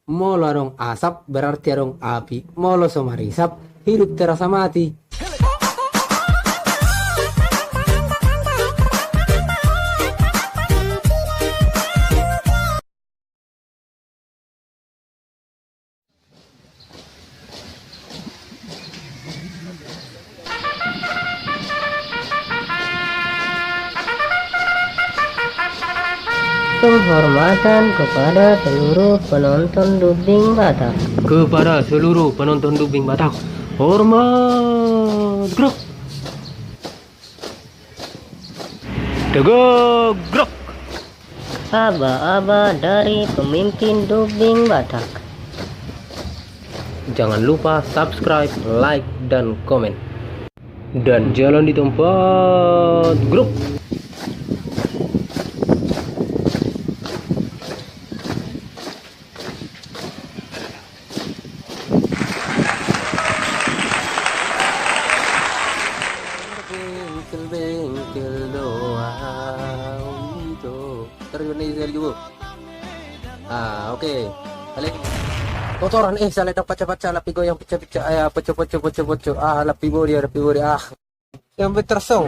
Molo adong asap berarti adong api. Molo somarisap, hidup terasa mati. Penghormatan kepada seluruh penonton dubbing Batak. Kepada seluruh penonton dubbing Batak, hormat grok. Tegak grok. Aba-aba dari pemimpin dubbing Batak. Jangan lupa subscribe, like, dan komen. Dan jalan di tempat grup. Bengkel doang itu terorganizer juga. Oke. Balik. Kotoran salah dak paca-paca lapi goyang pecah-pecah poco-poco. Lapi bodi. Yang betersong.